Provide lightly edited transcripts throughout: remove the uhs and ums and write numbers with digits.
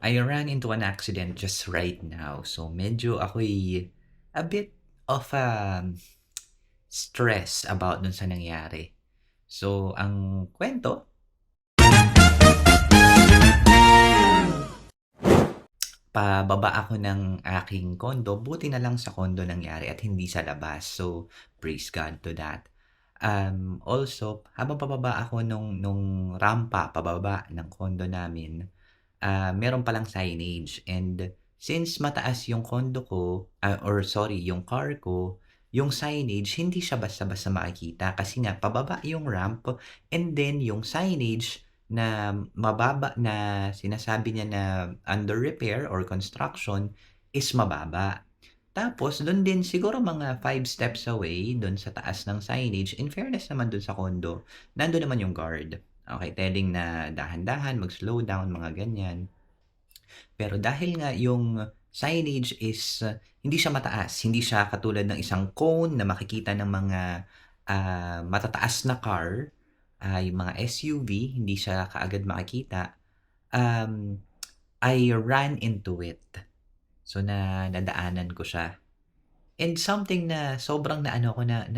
I ran into an accident just right now. So medyo ako'y a bit of stress about dun sa nangyari. So ang kwento, pababa ako ng aking condo. Buti na lang sa condo nangyari at hindi sa labas. So praise God to that. Also, habang pababa ako nung rampa pababa ng condo namin, meron palang signage, and since mataas yung condo ko, or sorry, yung car ko, yung signage hindi siya basta-basta makikita kasi nga pababa yung ramp, and then yung signage na mababa na sinasabi niya na under repair or construction is mababa. Tapos dun din siguro mga 5 steps away dun sa taas ng signage, in fairness naman dun sa condo, nandun naman yung guard. Okay, telling na dahan-dahan, mag-slow down, mga ganyan. Pero dahil nga yung signage is hindi siya mataas, hindi siya katulad ng isang cone na makikita ng mga matataas na car, yung mga SUV, hindi siya kaagad makikita. Um, I ran into it. So nadaanan ko siya. And something na sobrang naano ko na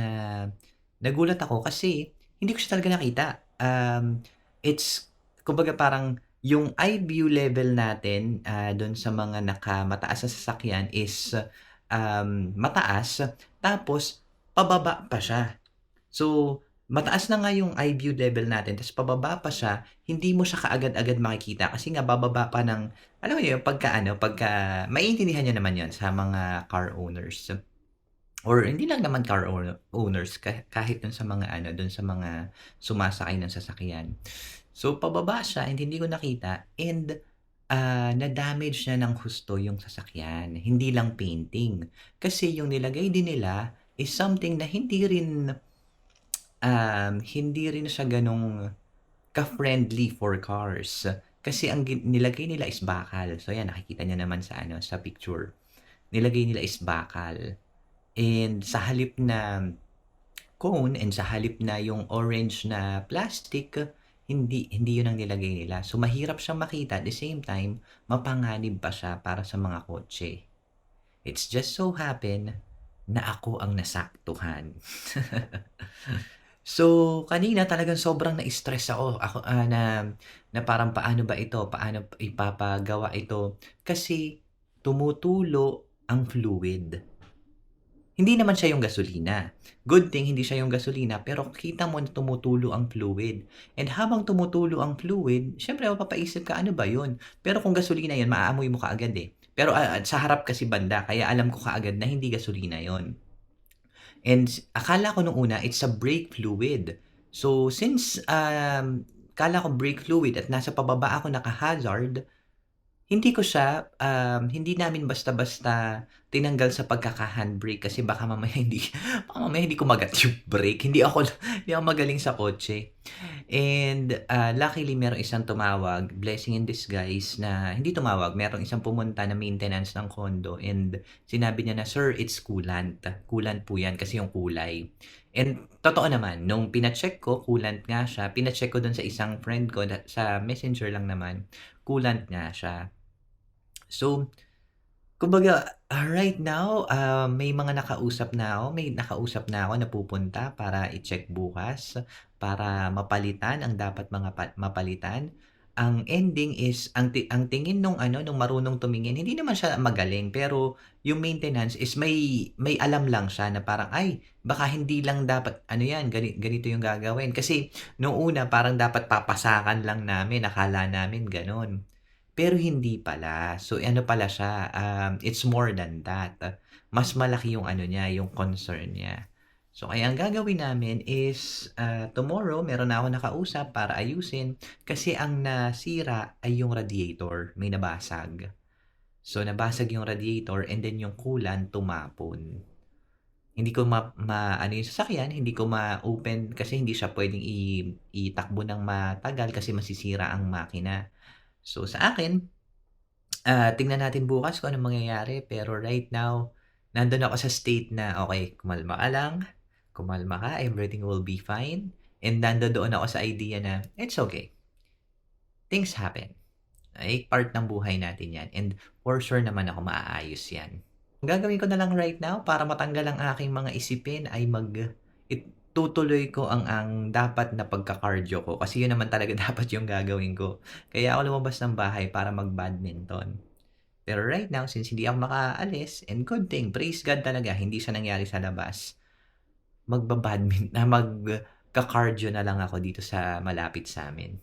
nagulat ako kasi hindi ko siya talaga nakita. It's kumbaga parang yung eye view level natin, dun sa mga nakamataas na sasakyan is, mataas tapos pababa pa siya. So, mataas na nga yung eye view level natin ta's pababa pa siya, hindi mo siya kaagad-agad makikita kasi nga bababa pa ng alam mo yun, pagka maiintindihan niyo naman yun sa mga car owners. Or hindi lang naman car owners kahit dun sa mga ano, dun sa mga sumasakay ng sasakyan. So pababa siya and hindi ko nakita, and na-damage na ng husto yung sasakyan, hindi lang painting. Kasi yung nilagay din nila is something na hindi rin siya gano'ng ka-friendly for cars. Kasi ang nilagay nila is bakal. So yan, nakikita niyo naman sa ano, sa picture. Nilagay nila is bakal. And sa halip na cone and sa halip na yung orange na plastic, hindi hindi yun ang nilagay nila. So mahirap siyang makita, at the same time, mapanganib pa siya para sa mga kotse. It's just so happen na ako ang nasaktuhan. So, kanina talagang sobrang na-stress ako, na parang paano ba ito, paano ipapagawa ito, kasi tumutulo ang fluid. Hindi naman siya yung gasolina. Good thing hindi siya yung gasolina, pero kita mo na tumutulo ang fluid. And habang tumutulo ang fluid, syempre mapapaisip ka, ano ba yun? Pero kung gasolina yun, maaamoy mo kaagad eh. Pero sa harap kasi banda, kaya alam ko kaagad na hindi gasolina yon. And akala ko nung una, it's a brake fluid. So, since kala ko brake fluid at nasa pababa ako naka-hazard, hindi namin basta-basta tinanggal sa pagkaka-handbrake kasi baka mamaya hindi kumagat yung brake. Hindi ako magaling sa kotse. And, luckily merong isang tumawag, blessing in disguise, na hindi tumawag, merong isang pumunta na maintenance ng condo and sinabi niya na, "Sir, it's coolant. Coolant po 'yan kasi yung kulay." And totoo naman, nung pina-check ko, coolant nga siya. Pina-check ko dun sa isang friend ko sa Messenger lang naman, coolant nga siya. So, kumbaga, right now, may nakausap na ako na pupunta para i-check bukas, para mapalitan ang dapat mga mapalitan. Ang ending is, ang tingin nung ano, nung marunong tumingin, hindi naman siya magaling, pero yung maintenance is may alam lang siya na parang, ay, baka hindi lang dapat, ano yan, ganito yung gagawin. Kasi, nung una, parang dapat papasakan lang namin, akala namin ganon. Pero hindi pala. So ano pala siya, it's more than that. Mas malaki yung ano niya, yung concern niya. So kaya ang gagawin namin is, tomorrow meron na akong nakausap para ayusin kasi ang nasira ay yung radiator, may nabasag. So nabasag yung radiator and then yung coolant tumapon. Hindi ko ano yung sasakyan, hindi ko ma-open kasi hindi siya puwedeng itakbo ng matagal kasi masisira ang makina. So sa akin, tingnan natin bukas kung anong mangyayari, pero right now, nandun ako sa state na, okay, kumalma ka lang, kumalma ka, everything will be fine, and nandoon ako sa idea na, it's okay, things happen. Ay part ng buhay natin 'yan and for sure naman ako maaayos 'yan. Ang gagawin ko na lang right now para matanggal ang aking mga isipin ay itutuloy ko ang dapat na pagka-cardio ko kasi 'yun naman talaga dapat yung gagawin ko. Kaya ako lumabas ng bahay para mag-badminton. Pero right now since hindi ako makaalis and good thing, praise God talaga hindi siya nangyari sa labas, magka-cardio na lang ako dito sa malapit sa'min.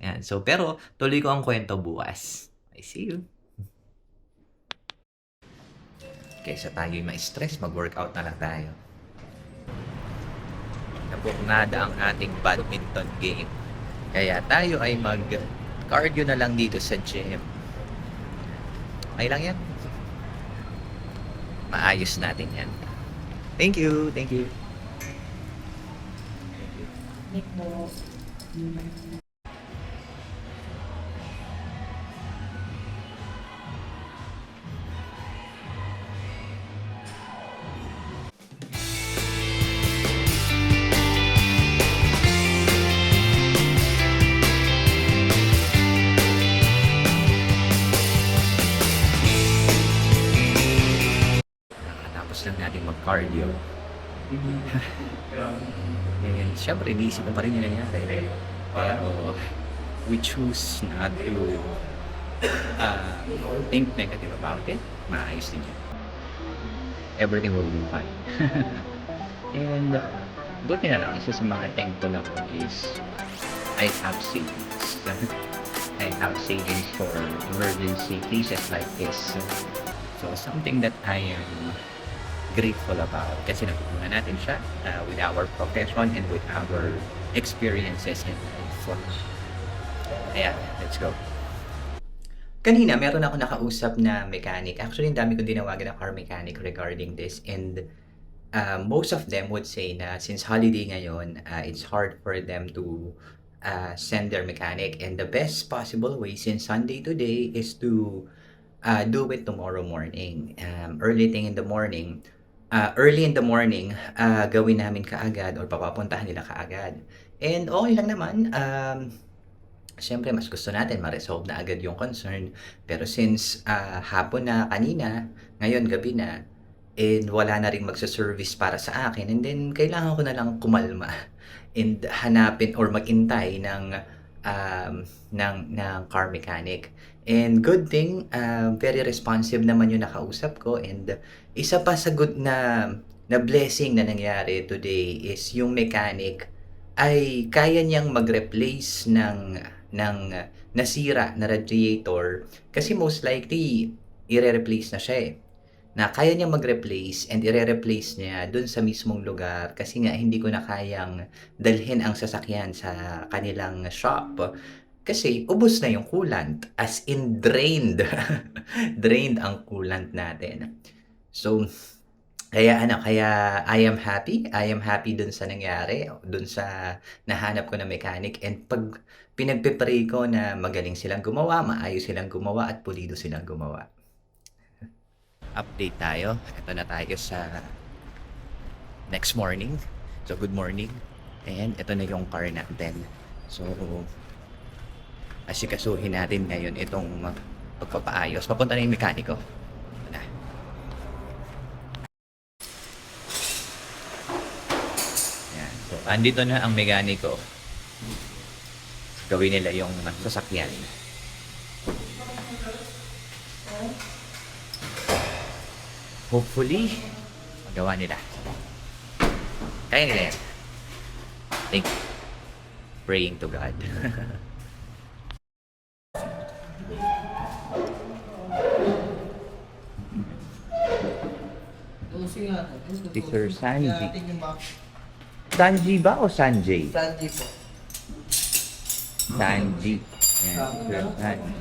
Ayan, so pero tuloy ko ang kuwento bukas. I see you. Kaysa tayo'y ma-stress, mag-workout na lang tayo. Napuknada ang ating badminton game. Kaya tayo ay mag-cardio na lang dito sa gym. Okay lang yan. Maayos natin yan. Thank you, thank you. Nakatapos lang natin mag-cardio. And syempre, iniisip ko pa rin yung nangyari. Pero we choose not to think negative about it. Maayos din yun. Everything will be fine. And buti na lang, isa sa mga thankful ako is I have savings. I have savings for emergency cases like this. So something that I am grateful about kasi napupunan natin siya with our profession and with our experiences in life. Ayan, let's go. Kanina, meron ako nakausap na mechanic. Actually, ang dami kong dinawagan na car mechanic regarding this. And most of them would say na since holiday ngayon, it's hard for them to send their mechanic. And the best possible way since Sunday today is to do it tomorrow morning. Early in the morning, gawin namin kaagad or papapuntahan nila kaagad. And okay lang naman, siyempre mas gusto natin ma-resolve na agad yung concern. Pero since hapon na kanina, ngayon gabi na, and wala na ring magsa-service para sa akin, and then kailangan ko na lang kumalma and hanapin or magintay ng car mechanic. And good thing, very responsive naman yung nakausap ko, and isa pa sa good na blessing na nangyari today is yung mechanic ay kaya niyang mag-replace ng nasira na radiator kasi most likely ire-replace na siya eh. Na kaya niyang mag-replace and ire-replace niya dun sa mismong lugar kasi nga hindi ko na kayang dalhin ang sasakyan sa kanilang shop kasi ubos na yung coolant, as in drained. Drained ang coolant natin. So kaya I am happy dun sa nangyari, dun sa nahanap ko na mechanic, and pinagpe-pray ko na magaling silang gumawa, maayos silang gumawa at pulido silang gumawa. Update tayo. Ito na tayo sa next morning. So good morning. And ito na yung car natin. So asikasuhin natin ngayon itong pagpapaayos. Papunta na yung mekaniko. So, andito na ang mekaniko. Gawin nila yung sasakyan. Hopefully, magawa nila. Kaya nila yan. Thank you. Praying to God. Si Sir Sanji. Sanji ba o Sanjay? Sanji po. Sanji. Yan, Sir Sanji.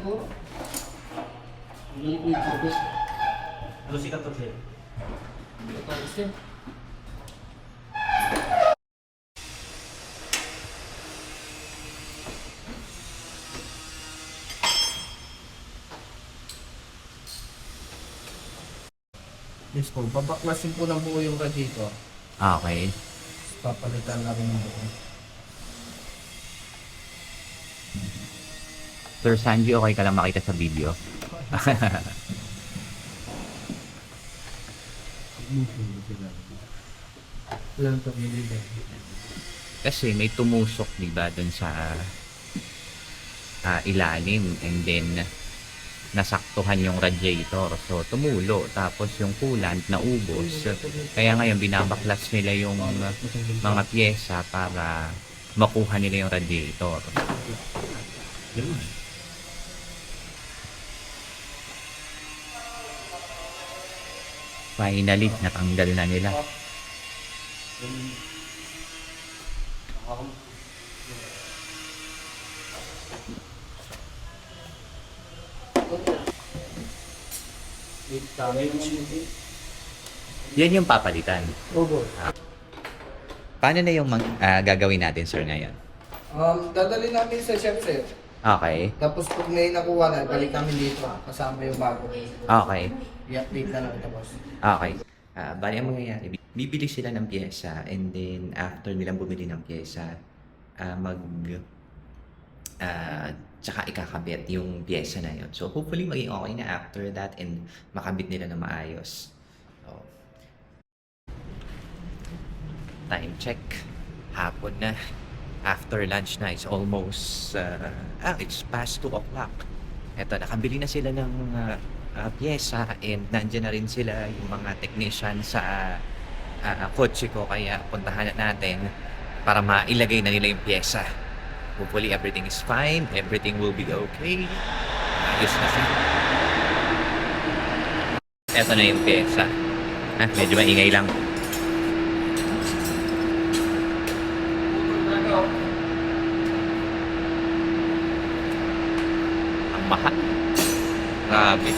Ano sikat to siya? Yes po, babaklasin po ng buo yung radiator. Okay. Papalitan na rin ng buo. Sir Sanji, okay ka lang makita sa video? Walang pagilid eh. Kasi may tumusok, di ba, dun sa ilalim, and then nasaktuhan yung radiator. So, tumulo. Tapos yung coolant naubos. Kaya ngayon, binabaklas nila yung mga pyesa para makuha nila yung radiator. Finally, natanggal na nila. Yan yung papalitan. Opo. Paano na yung gagawin natin, sir, ngayon? Dadali namin sa chef sir. Okay. Tapos pag may nakuha na, balik namin dito. Kasama yung bago. Okay. I-update na lang ito boss. Okay. Bali ang mangyayari, bibili sila ng pyesa, and then after nilang bumili ng pyesa, tsaka ikakabit yung pyesa na yun. So hopefully maging okay na after that and makabit nila na maayos. So, time check. Hapon na. After lunch na, it's almost, it's past 2 o'clock. Eto, nakabili na sila ng pyesa, and nandiyan na rin sila yung mga technician sa kotse ko, kaya puntahan na natin para mailagay na nila yung pyesa. Hopefully everything is fine, everything will be okay. Ayos na sila. Eto na yung pyesa. Medyo maingay lang. Ang mahal. Grabe.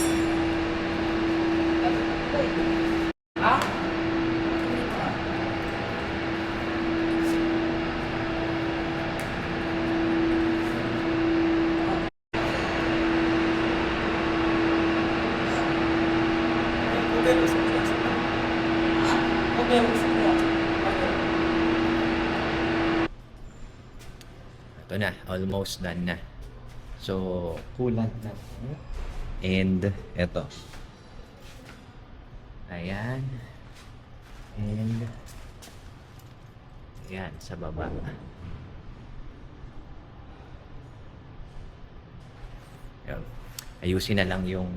Ito na, almost done na. So, coolant na. And, eto. Ayan. And, ayan, sa baba. Ayan. Ayusin na lang yung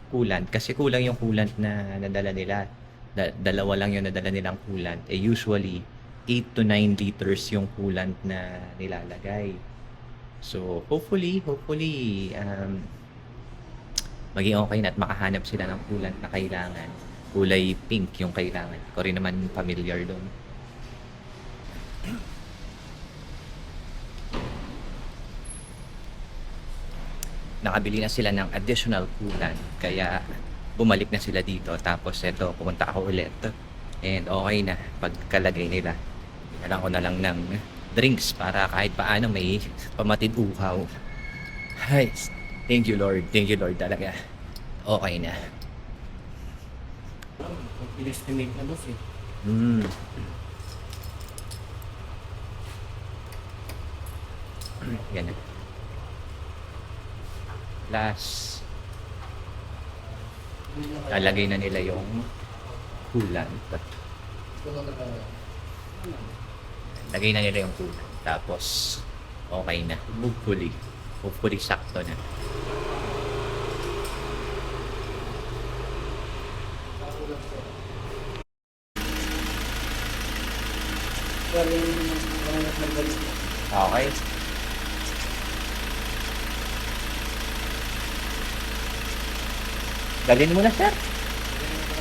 coolant. Kasi kulang yung coolant na nadala nila. Dalawa lang yung nadala nilang coolant. Usually, 8 to 9 liters yung coolant na nilalagay. So, hopefully, maging okay na at makahanap sila ng coolant na kailangan. Kulay pink yung kailangan. Ko rin naman familiar doon. Nakabili na sila ng additional coolant. Kaya, bumalik na sila dito. Tapos, eto, pumunta ako ulit. And okay na, pagkalagay nila. Kailangan ko na lang ng drinks para kahit paano may pamatid uhaw. Ay, thank you Lord talaga. Okay na. Estimate na boss eh. Yan na. Last, lalagay na nila yung coolant. Lagay na nila yung coolant. Tapos, okay na. Hopefully sakto na. Okay. Dalhin mo na, sir.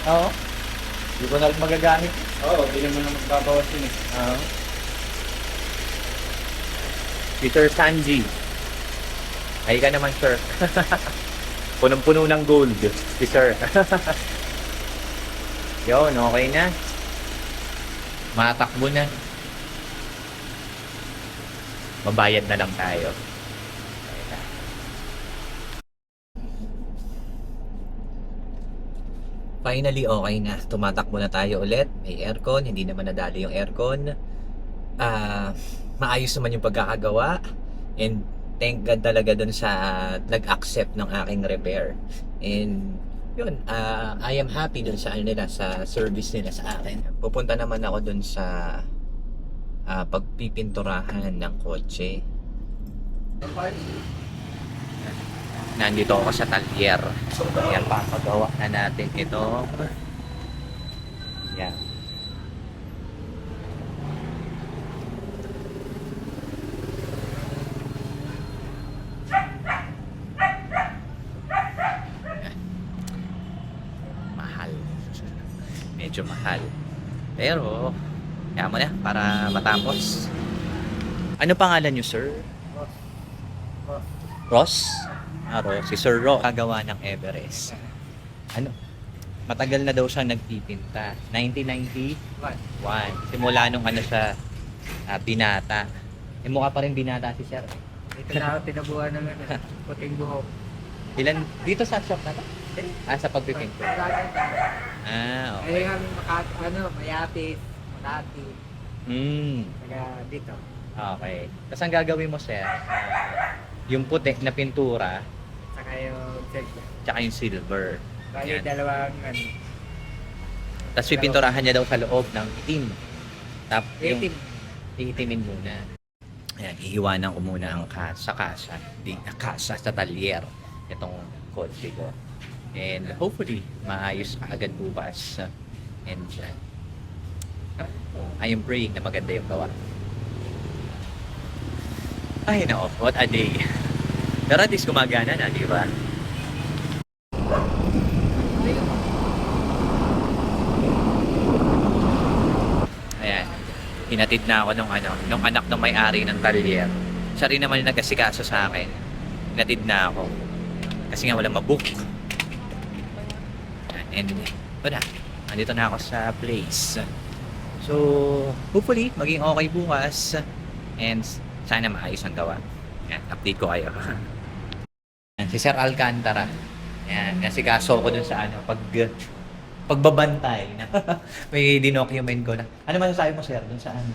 Oo. Hindi ko na magagamit. Oo, hindi naman na magbabawas yun eh. Oo. Peter Sanji. Ay ka naman, sir. Punong-puno ng gold, si sir. Yun, okay na. Matakbo na. Mabayad na lang tayo. Finally, okay na. Tumatakbo na tayo ulit. May aircon. Hindi naman nadali yung aircon. Maayos naman yung pagkakagawa. And thank God talaga dun sa nag-accept ng aking repair. And yun, I am happy dun sa ano nila, sa service nila sa akin. Pupunta naman ako dun sa pagpipinturahan ng kotse. Nandito ako sa talyer. Ayan, papagawa na natin ito. Yan. Mahal. Medyo mahal. Pero, kaya mo na para matapos. Ano pangalan niyo, sir? Ross? Ross. Si Sir Ross. Kagawa ng Everest. Ano? Matagal na daw siyang nagpipinta. 1991. Simula nung ano siya, binata. Mukha pa rin binata si Sir. Dito na ako tinabuhan ng puting buhok. Ilan? Dito sa shop na to? Sa pagpipinto. Magaganda. Okay. Ay, Mayapit, Makati, taga dito. Okay. Tapos ang gagawin mo, Sir, yung puti na pintura, Saka yung silver. tsaka yung silver. Bali, Yan. dalawang Tapos pipinturahan niya daw sa loob ng itim. Tapos yung 18. iitimin muna. Ayan, iiwanan ko muna ang kasa, sa talyer. Itong kotse ko. And hopefully, maayos agad bukas. And I am praying na maganda yung gawa. Ay, no, what a day. Pero at least gumagana na, di ba? Ayan. Hinatid na ako nung anak ng may-ari ng talyer. Siya rin naman yung nagkasikaso sa akin. Hinatid na ako. Kasi nga walang mabook. And ito na. Nandito na ako sa place. So, hopefully, maging okay bukas. And sana maayos ang gawa. Yan, update ko kayo. Yan, si Sir Alcantara. Yan, nasikaso ko dun sa pagbabantay na may dinocument ko na. Ano masasabi mo, Sir, dun sa ano?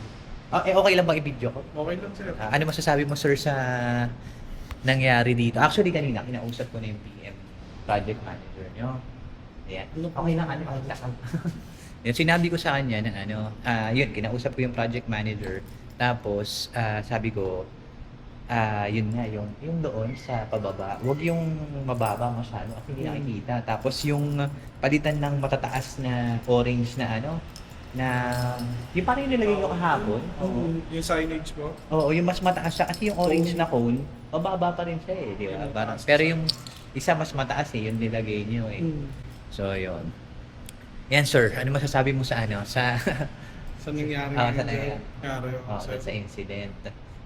Okay lang bang i-video ko? Okay lang, sir. Ano masasabi mo, Sir, sa nangyari dito? Actually, kanina, kinausap ko na yung PM project manager nyo. Ayan. Okay lang, okay lang. Yung sinabi ko sa kanya na yun, kinausap ko yung project manager. Tapos, sabi ko, yun nga, yung doon sa pababa, huwag yung mababa masyado kasi hindi nakikita. Tapos yung palitan ng matataas na orange na na yung parang yung nilagay ko kahapon. Yung signage mo? Oo, yung mas mataas siya kasi yung orange na cone, mababa pa rin siya eh, di ba? Parang, pero yung isa mas mataas eh, yung nilagay niyo eh. So, yun. Yan, sir. Ano masasabi mo sa sa Sa nangyari sa nangyari. sa sa incident?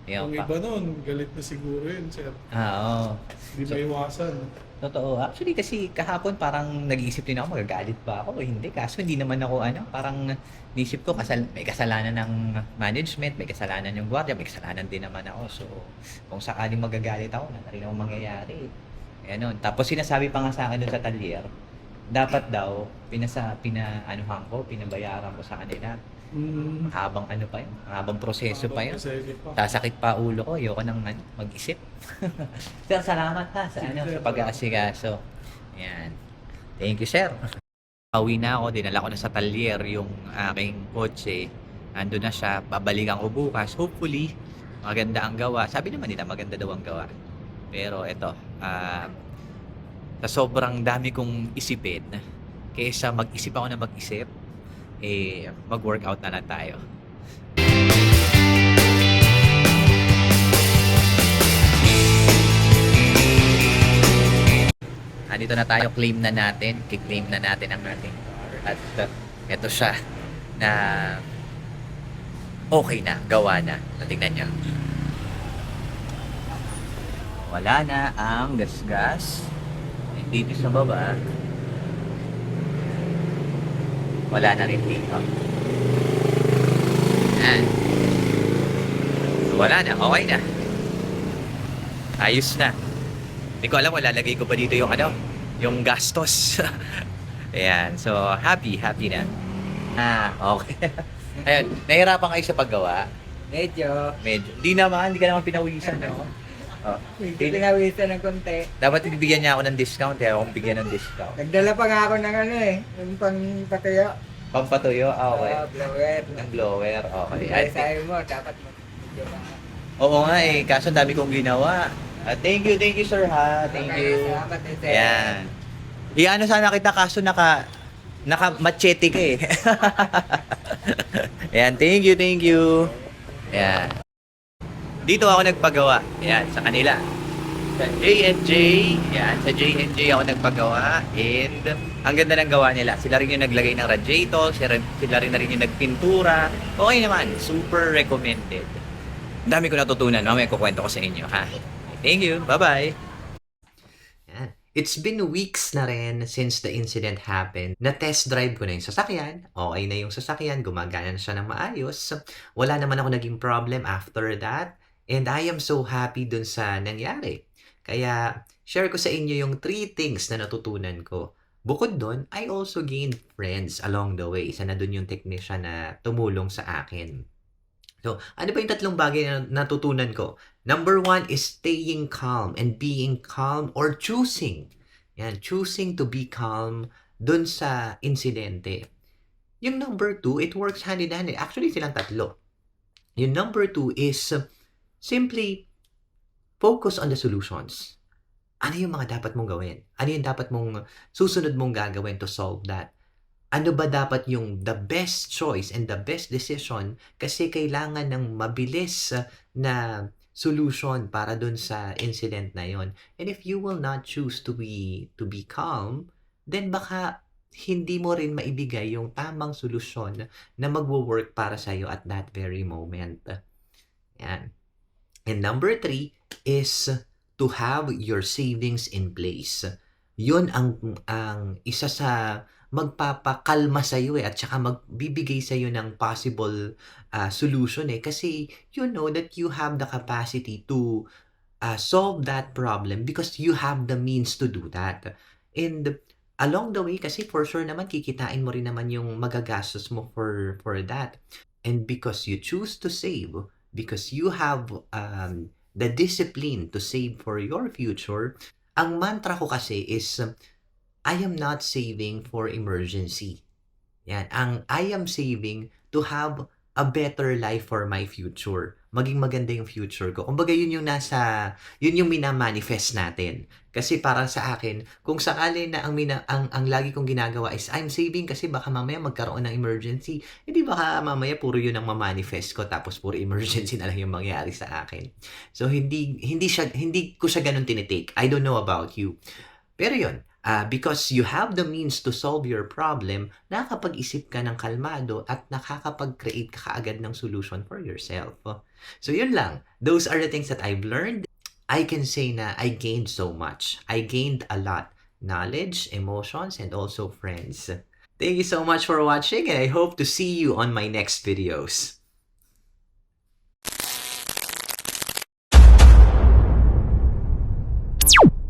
Yung Yun, iba nun, galit na siguro yun, sir. oo. Hindi maiwasan. Totoo. Actually, kasi kahapon parang nag-iisip din ako, magagalit ba ako o hindi. Kaso hindi naman ako, parang nisip ko, may kasalanan ng management, may kasalanan yung guardia, may kasalanan din naman ako. So, kung sakaling magagalit ako, na rin ako mangyayari. Ganun. Tapos sinasabi pa nga sa akin dun sa talyer, dapat daw, pinabayaran ko sa kanila. Habang pa yun, habang proseso pa yun. Sasakit pa ulo ko, ayoko nang mag-isip. Sir, salamat ha sa sa pag-aasikaso. Yan. Thank you, sir. Pauwi na ako, dinala ko na sa talyer yung aking kotse. Ando na siya, babalikan ko bukas. Hopefully, maganda ang gawa. Sabi naman nila, maganda daw ang gawa. Pero eto, sa sobrang dami kong isipin, kaysa mag-isip ako na mag-isip, mag-workout na lang tayo. Andito na tayo, claim na natin. Kiklaim na natin ang ating car. At ito siya na okay na, gawa na. Tingnan nyo. Wala na ang gasgas. Dito sa baba. Wala na rin dito. Yan. Wala na, okay na. Ayos na. Hindi ko alam, lalagay ko pa dito yung yung gastos. Ayan, so happy na. Okay. Ayun, nahirapan kayo sa paggawa? Medyo. Medyo. Hindi ka naman pinawisan, no? Oh. Medyo pinawisan ng konti. Dapat bibigyan niya ako ng discount, kaya akong bigyan ng discount. Nagdala pa nga ako ng ano eh, yung pang patayo. Pampatuyo? Okay. Blower. Ng blower, okay. Kaya sabi mo, dapat medyo na. Oo nga eh, kaso ang dami kong ginawa. Thank you sir ha. Thank you. Salamat din sir. Ayan. Iano sana kita kaso naka-machete ka eh. Ayan, thank you. Ayan. Dito ako nagpagawa. Ayan, sa kanila. Sa J&J. Ayan, sa J&J ako nagpagawa. And ang ganda ng gawa nila. Sila rin yung naglagay ng radiator. Sila rin na rin yung nagpintura. Okay naman. Super recommended. Ang dami ko natutunan. Mamaya kukwento ko sa inyo, ha? Thank you. Bye-bye. Yan. It's been weeks na rin since the incident happened. Na-test drive ko na yung sasakyan. Okay na yung sasakyan. Gumagana na siya ng maayos. Wala naman ako naging problem after that. And I am so happy dun sa nangyari. Kaya, share ko sa inyo yung 3 things na natutunan ko. Bukod dun, I also gained friends along the way. Isa na dun yung technician na tumulong sa akin. So, ano ba yung 3 bagay na natutunan ko? Number 1 is staying calm and being calm or choosing. Yan, choosing to be calm dun sa insidente. Yung number 2, it works hand in hand. Actually, silang 3. Yung number 2 is simply focus on the solutions. Ano yung mga dapat mong gawin? Ano yung dapat mong susunod mong gagawin to solve that? Ano ba dapat yung the best choice and the best decision kasi kailangan ng mabilis na solution para dun sa incident na yon. And if you will not choose to be calm, then baka hindi mo rin maibigay yung tamang solusyon na magwo-work para sa iyo at that very moment. Yan. And number 3 is to have your savings in place. Yun ang isa sa magpapakalma sa iyo at saka magbibigay sa iyo ng possible solution kasi you know that you have the capacity to solve that problem because you have the means to do that. And along the way kasi for sure naman kikitain mo rin naman yung magagastos mo for that. And because you choose to save, because you have the discipline to save for your future, ang mantra ko kasi is I am not saving for emergency. Yan. I am saving to have a better life for my future. Maging maganda yung future ko. Kumbaga yun yung minamanifest natin. Kasi para sa akin, kung sakali na ang lagi kong ginagawa is I'm saving kasi baka mamaya magkaroon ng emergency, hindi baka mamaya puro yun ang mamanifest ko tapos puro emergency na lang yung mangyari sa akin. So hindi ko siya ganun tinitake. I don't know about you. Pero yun, because you have the means to solve your problem, nakakapag-isip ka ng kalmado at nakakapag-create ka kaagad ng solution for yourself. So yun lang. Those are the things that I've learned. I can say na I gained so much. I gained a lot. Knowledge, emotions, and also friends. Thank you so much for watching and I hope to see you on my next videos.